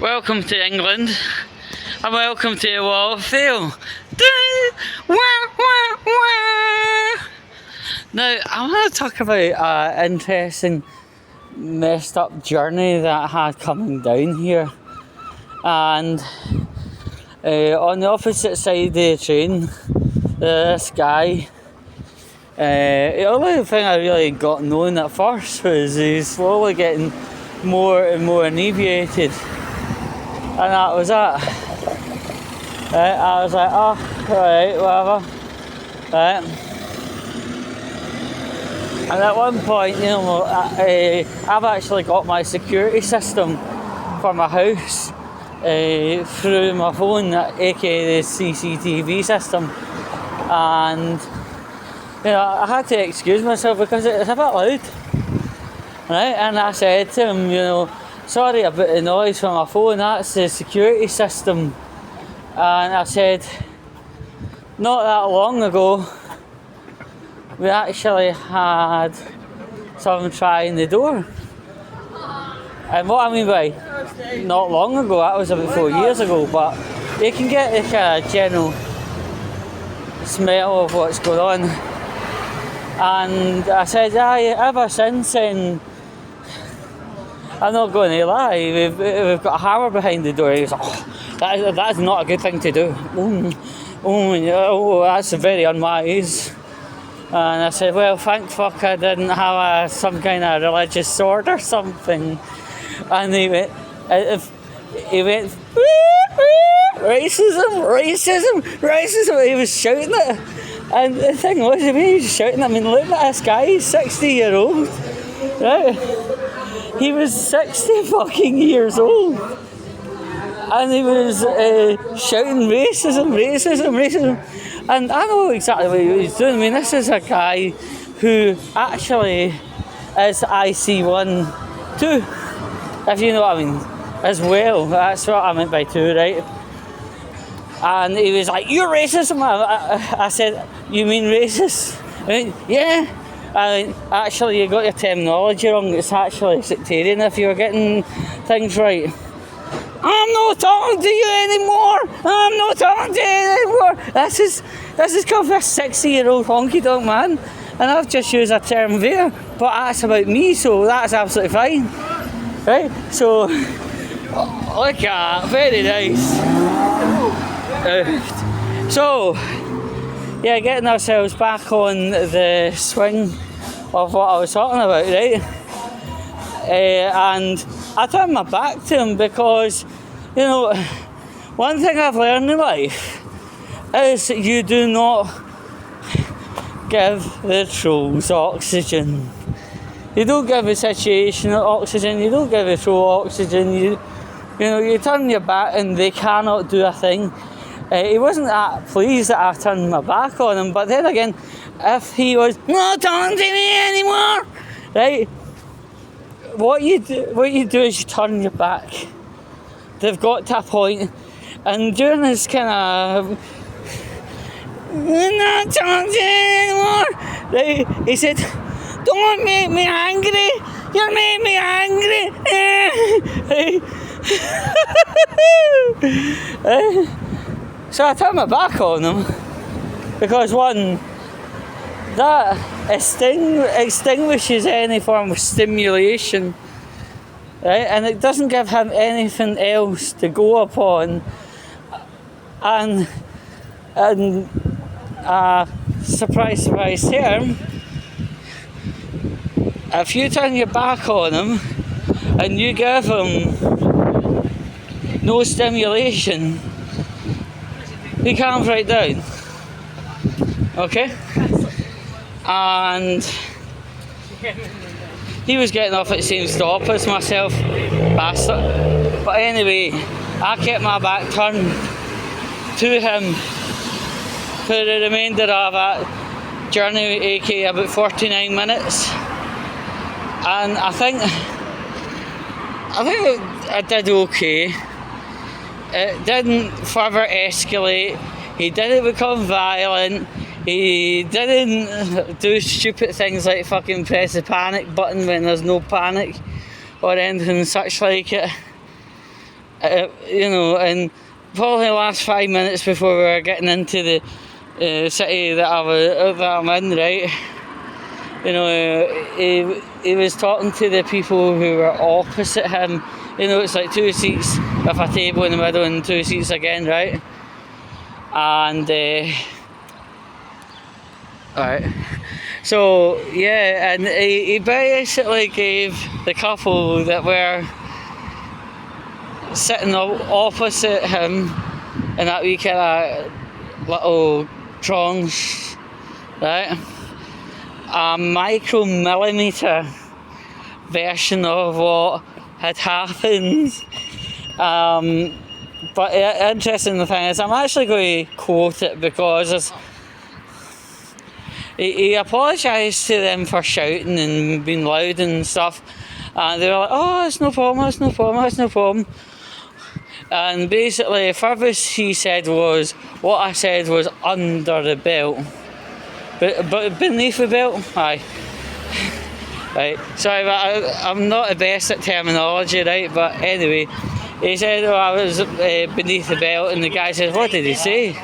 Welcome to England, and welcome to the Wall of Fame. Now, I want to talk about an interesting, messed up journey that I had coming down here. And on the opposite side of the train, this guy, the only thing I really got known at first was he's slowly getting more and more inebriated. And that was that. I was like, oh, alright, whatever. Right. And at one point, I've actually got my security system for my house through my phone, aka the CCTV system. And, I had to excuse myself because it's a bit loud. Right, and I said to him, sorry about the noise from my phone, that's the security system. And I said, not that long ago, we actually had someone trying the door. And what I mean by not long ago, that was about 4 years ago, but you can get the kind of general smell of what's going on. And I said, ever since then, I'm not going to lie, we've got a hammer behind the door. He was like, that's not a good thing to do. That's very unwise. And I said, well, thank fuck I didn't have some kind of religious sword or something. And he went, racism. He was shouting it. And the thing was, the way he was shouting, look at this guy, he's 60-year-old. Right? He was 60 fucking years old. And he was shouting racism. And I know exactly what he was doing. This is a guy who actually is IC1 too, if you know what I mean, as well. That's what I meant by two, right? And he was like, you're racist. I said, you mean racist? Yeah. Actually, you got your terminology wrong. It's actually sectarian if you're getting things right. I'm not talking to you anymore. This is come from a 60-year-old honky-tonk man, and I've just used a term there, but that's about me, so that's absolutely fine. Right? So, look at that, very nice. Getting ourselves back on the swing of what I was talking about, right? And I turned my back to him because, one thing I've learned in life is that you do not give the trolls oxygen. You don't give the situation oxygen, you don't give the troll oxygen, you turn your back and they cannot do a thing. He wasn't that pleased that I turned my back on him, but then again, if he was not talking to me anymore, right? What you do is you turn your back. They've got to a point, and during this kind of not talking to me anymore, right? He said, "Don't make me angry. You make me angry." So I turned my back on him because one, that extinguishes any form of stimulation, right? And it doesn't give him anything else to go upon. And surprise term, if you turn your back on him and you give him no stimulation, he calms right down. Okay? And he was getting off at the same stop as myself, bastard. But anyway, I kept my back turned to him for the remainder of that journey, aka about 49 minutes. And I think I did okay. It didn't further escalate. He didn't become violent. He didn't do stupid things like fucking press the panic button when there's no panic or anything such like it. And probably the last 5 minutes before we were getting into the city that I'm in, right? He was talking to the people who were opposite him. It's like 2 seats with a table in the middle and 2 seats again, right? And alright. So yeah, and he basically gave the couple that were sitting opposite him in that wee kind of little tranche, right? A micromillimetre version of what had happened. But interesting thing is, I'm actually going to quote it because he apologised to them for shouting and being loud and stuff. And they were like, oh, it's no problem. And basically, the furthest he said was, what I said was under the belt. But beneath the belt? Aye. Right, sorry, but I'm not the best at terminology, right? But anyway, he said, I was beneath the belt, and the guy said, what did he say?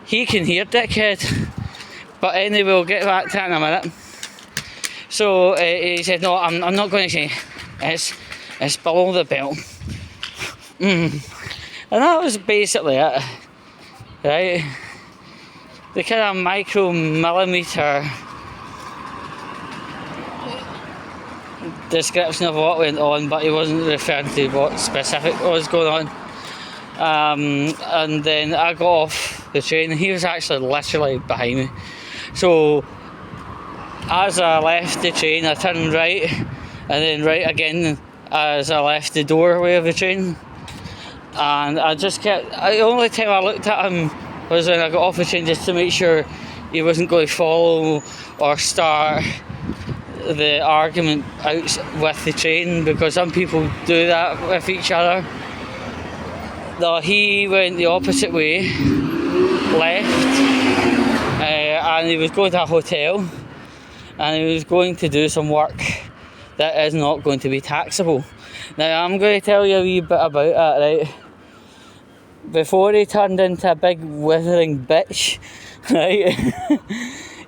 He can hear, dickhead. But anyway, we'll get back to that in a minute. So he said, no, I'm not going to say it's below the belt. And that was basically it, right? The kind of micromillimetre description of what went on, but he wasn't referring to what specific was going on. And then I got off the train, and he was actually literally behind me. So as I left the train, I turned right, and then right again as I left the doorway of the train. And I just kept. The only time I looked at him was when I got off the train, just to make sure he wasn't going to follow or start the argument out with the train, because some people do that with each other. No, he went the opposite way, left, and he was going to a hotel, and he was going to do some work that is not going to be taxable. Now, I'm going to tell you a wee bit about that, right? Before he turned into a big withering bitch, right?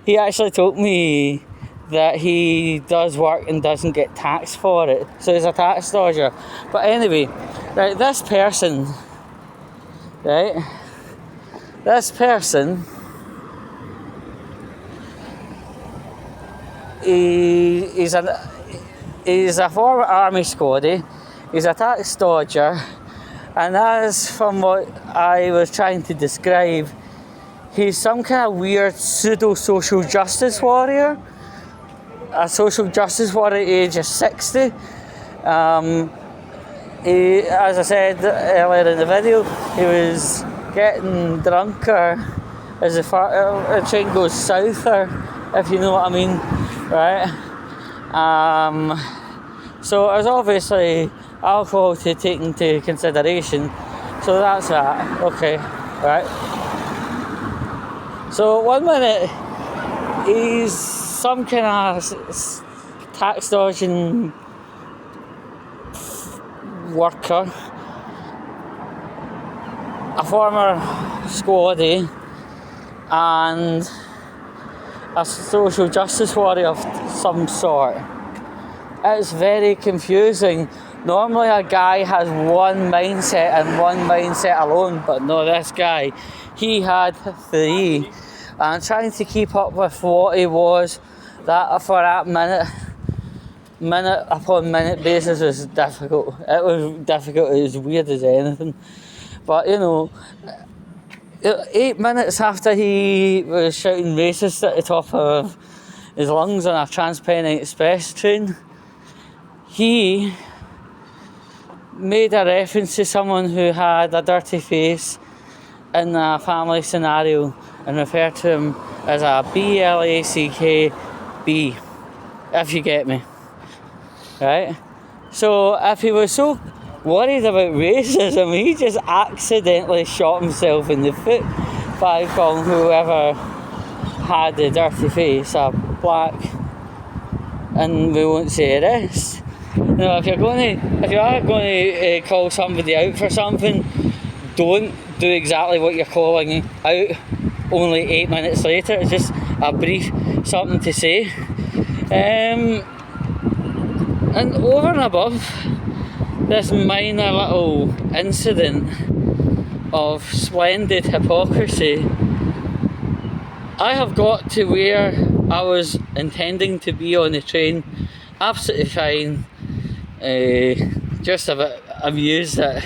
He actually told me that he does work and doesn't get taxed for it. So he's a tax dodger. But anyway, right, this person, he's a former army squaddy, he's a tax dodger, and as from what I was trying to describe, he's some kind of weird pseudo-social justice warrior. A social justice warrior at the age of 60. He, as I said earlier in the video, he was getting drunker as the train goes souther, if you know what I mean, right? So there's obviously alcohol to take into consideration, so that's that, okay, right? So 1 minute he's some kind of tax dodging worker, a former squaddy, and a social justice warrior of some sort. It's very confusing. Normally a guy has one mindset and one mindset alone, but no, this guy, he had three. And trying to keep up with what he was, that for that minute upon minute basis was difficult. It was difficult, it was weird as anything. But 8 minutes after he was shouting racist at the top of his lungs on a Trans-Pennine Express train, he made a reference to someone who had a dirty face in a family scenario and referred to him as a BLACK-B, if you get me, right? So if he was so worried about racism, he just accidentally shot himself in the foot by calling whoever had the dirty face a black, and we won't say this, No, if you are going to call somebody out for something, don't do exactly what you're calling out only 8 minutes later. It's just a brief something to say. And over and above this minor little incident of splendid hypocrisy, I have got to where I was intending to be on the train absolutely fine, just a bit amused at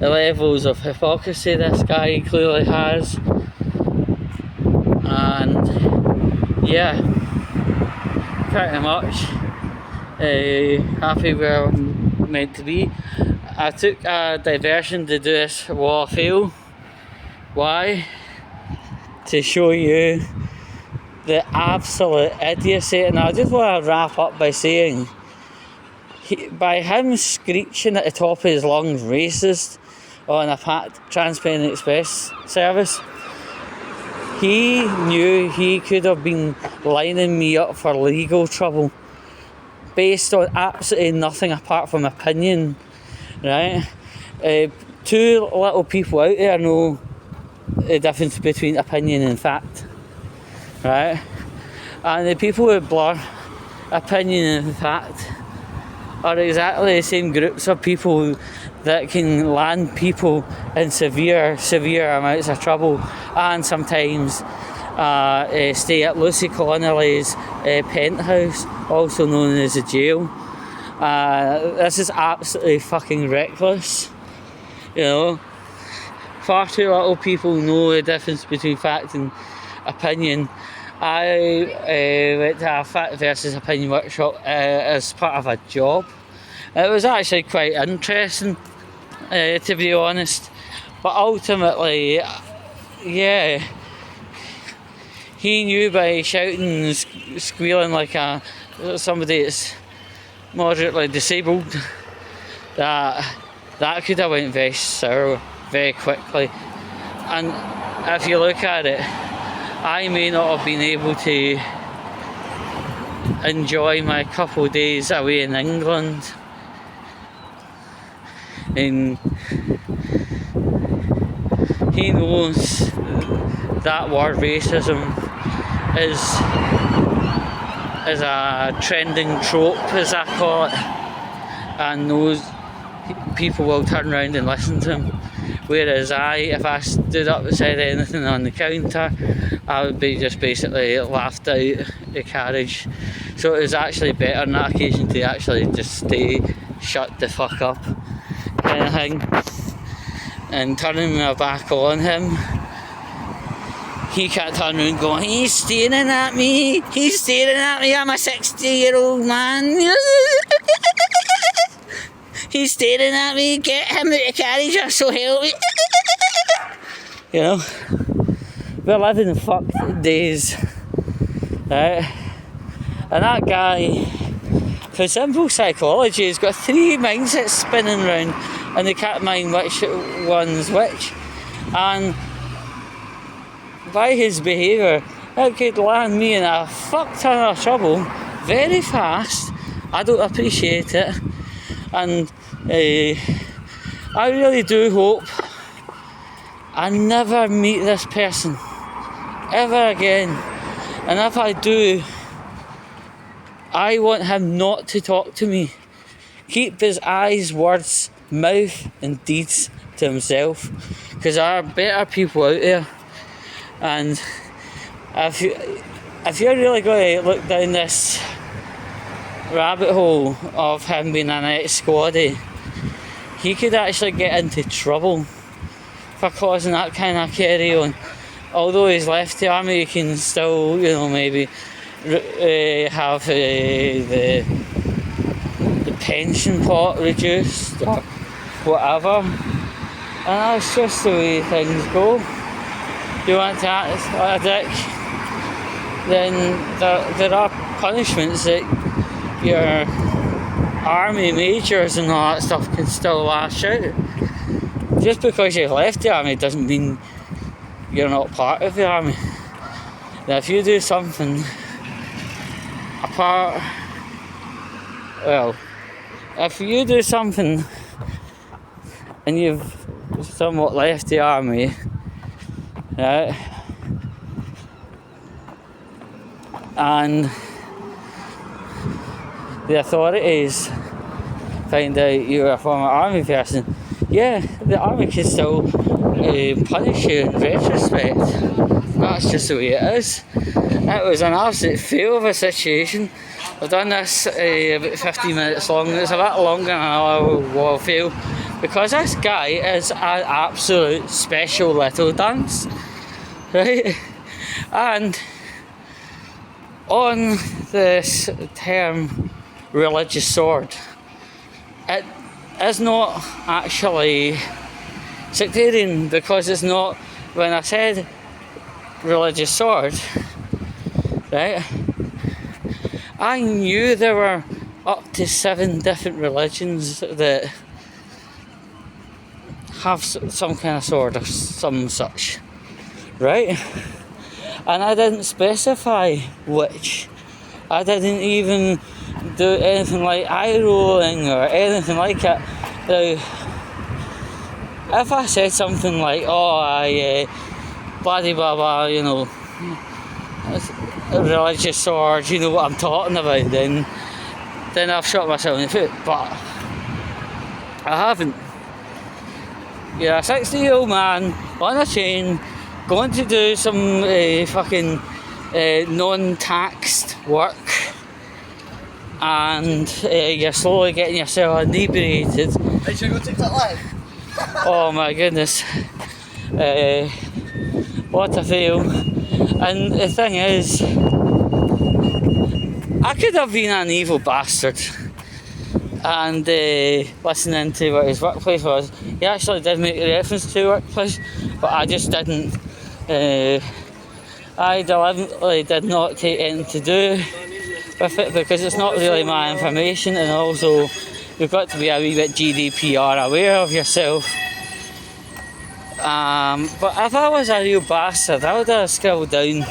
the levels of hypocrisy this guy clearly has, and yeah, pretty much happy where I'm meant to be. I took a diversion to do this wall of fail. Why? To show you the absolute idiocy. And I just want to wrap up by saying, by him screeching at the top of his lungs racist on a packed Trans-Pennine Express service, he knew he could have been lining me up for legal trouble based on absolutely nothing apart from opinion, right? Two little people out there know the difference between opinion and fact, right? And the people who blur opinion and fact are exactly the same groups of people that can land people in severe amounts of trouble, and sometimes stay at Lucy Connolly's penthouse, also known as a jail. This is absolutely fucking reckless, you know. Far too little people know the difference between fact and opinion. I went to a fact versus opinion workshop as part of a job. It was actually quite interesting, to be honest. But ultimately, yeah, he knew by shouting and squealing like somebody that's moderately disabled that could have went very sour very quickly. And if you look at it, I may not have been able to enjoy my couple of days away in England. And he knows that word racism is a trending trope, as I call it, and knows people will turn around and listen to him. Whereas if I stood up and said anything on the counter, I would be just basically laughed out the carriage. So it was actually better on that occasion to actually just stay shut the fuck up kind of thing. And turning my back on him, he can't turn around going, he's staring at me, I'm a 60-year-old man. He's staring at me, get him out the carriage or so help me. You know, we're living fucked days, right? And that guy, for simple psychology, has got three mindsets spinning around and they can't mind which one's which. And by his behaviour, it could land me in a fuck ton of trouble very fast. I don't appreciate it. And I really do hope I never meet this person ever again. And if I do, I want him not to talk to me. Keep his eyes, words, mouth and deeds to himself, because there are better people out there. And if you're really going to look down this rabbit hole of him being an ex-squaddy, he could actually get into trouble for causing that kind of carry on. Although he's left the army, he can still, maybe have the pension pot reduced or whatever. And that's just the way things go. You want to act like a dick, then there are punishments that your army majors and all that stuff can still lash out. Just because you've left the army doesn't mean you're not part of the army. Now if you do something apart, well, if you do something and you've somewhat left the army, right, and the authorities find out you're a former army person, yeah, the army can still punish you in retrospect. That's just the way it is. It was an absolute fail of a situation. I've done this about 15 minutes long. It's a bit longer than I will fail, because this guy is an absolute special little dance, right? And on this term religious sword, it is not actually sectarian, because it's not. When I said religious sword, right, I knew there were up to 7 different religions that have some kind of sword or some such, right? And I didn't specify which. I didn't even do anything like eye rolling or anything like it. Now, if I said something like, blah blah blah, you know, a religious sword, you know what I'm talking about, then I've shot myself in the foot. But I haven't. You're a 60-year-old man on a chain going to do some fucking non-taxed work, and you're slowly getting yourself inebriated. Hey, should I go TikTok live? Oh my goodness. What a fail. And the thing is, I could have been an evil bastard and listening to what his workplace was. He actually did make a reference to workplace, but I just didn't. I deliberately did not take anything to do with it, because it's not really my information, and also you've got to be a wee bit GDPR aware of yourself. But if I was a real bastard, I would have scrolled down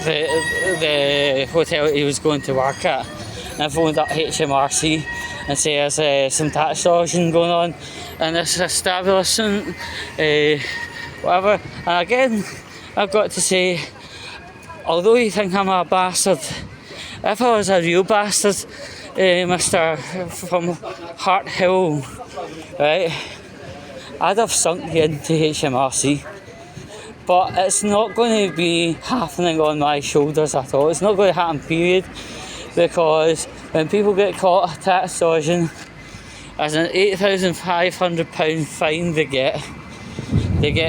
the hotel he was going to work at and phoned up HMRC and say there's some tax dodging going on in this establishment, whatever. And again, I've got to say, although you think I'm a bastard, if I was a real bastard, Mr. from Hart Hill, right, I'd have sunk you into HMRC. But it's not going to be happening on my shoulders at all. It's not going to happen, period. Because when people get caught tax dodging, as an £8,500 fine they get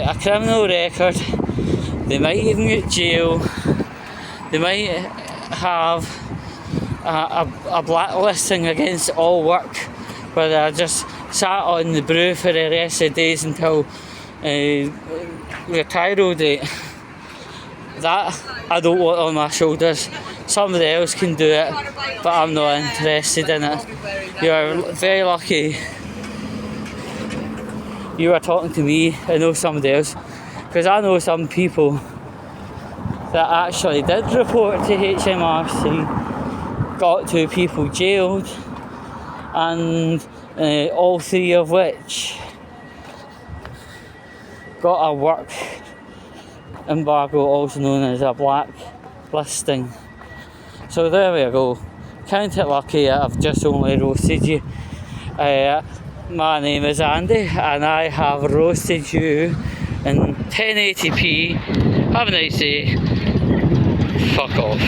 a criminal record, they might even get jail, they might have a blacklisting against all work, where they're just sat on the brew for the rest of the days until retirement date. That I don't want on my shoulders. Somebody else can do it, but I'm not interested in it. You're very lucky you are talking to me and know somebody else, because I know some people that actually did report to HMRC, got 2 people jailed, and all 3 of which got a work embargo, also known as a blacklisting. So there we go. Count it lucky I've just only roasted you. My name is Andy, and I have roasted you in 1080p. Have a nice day. Fuck off.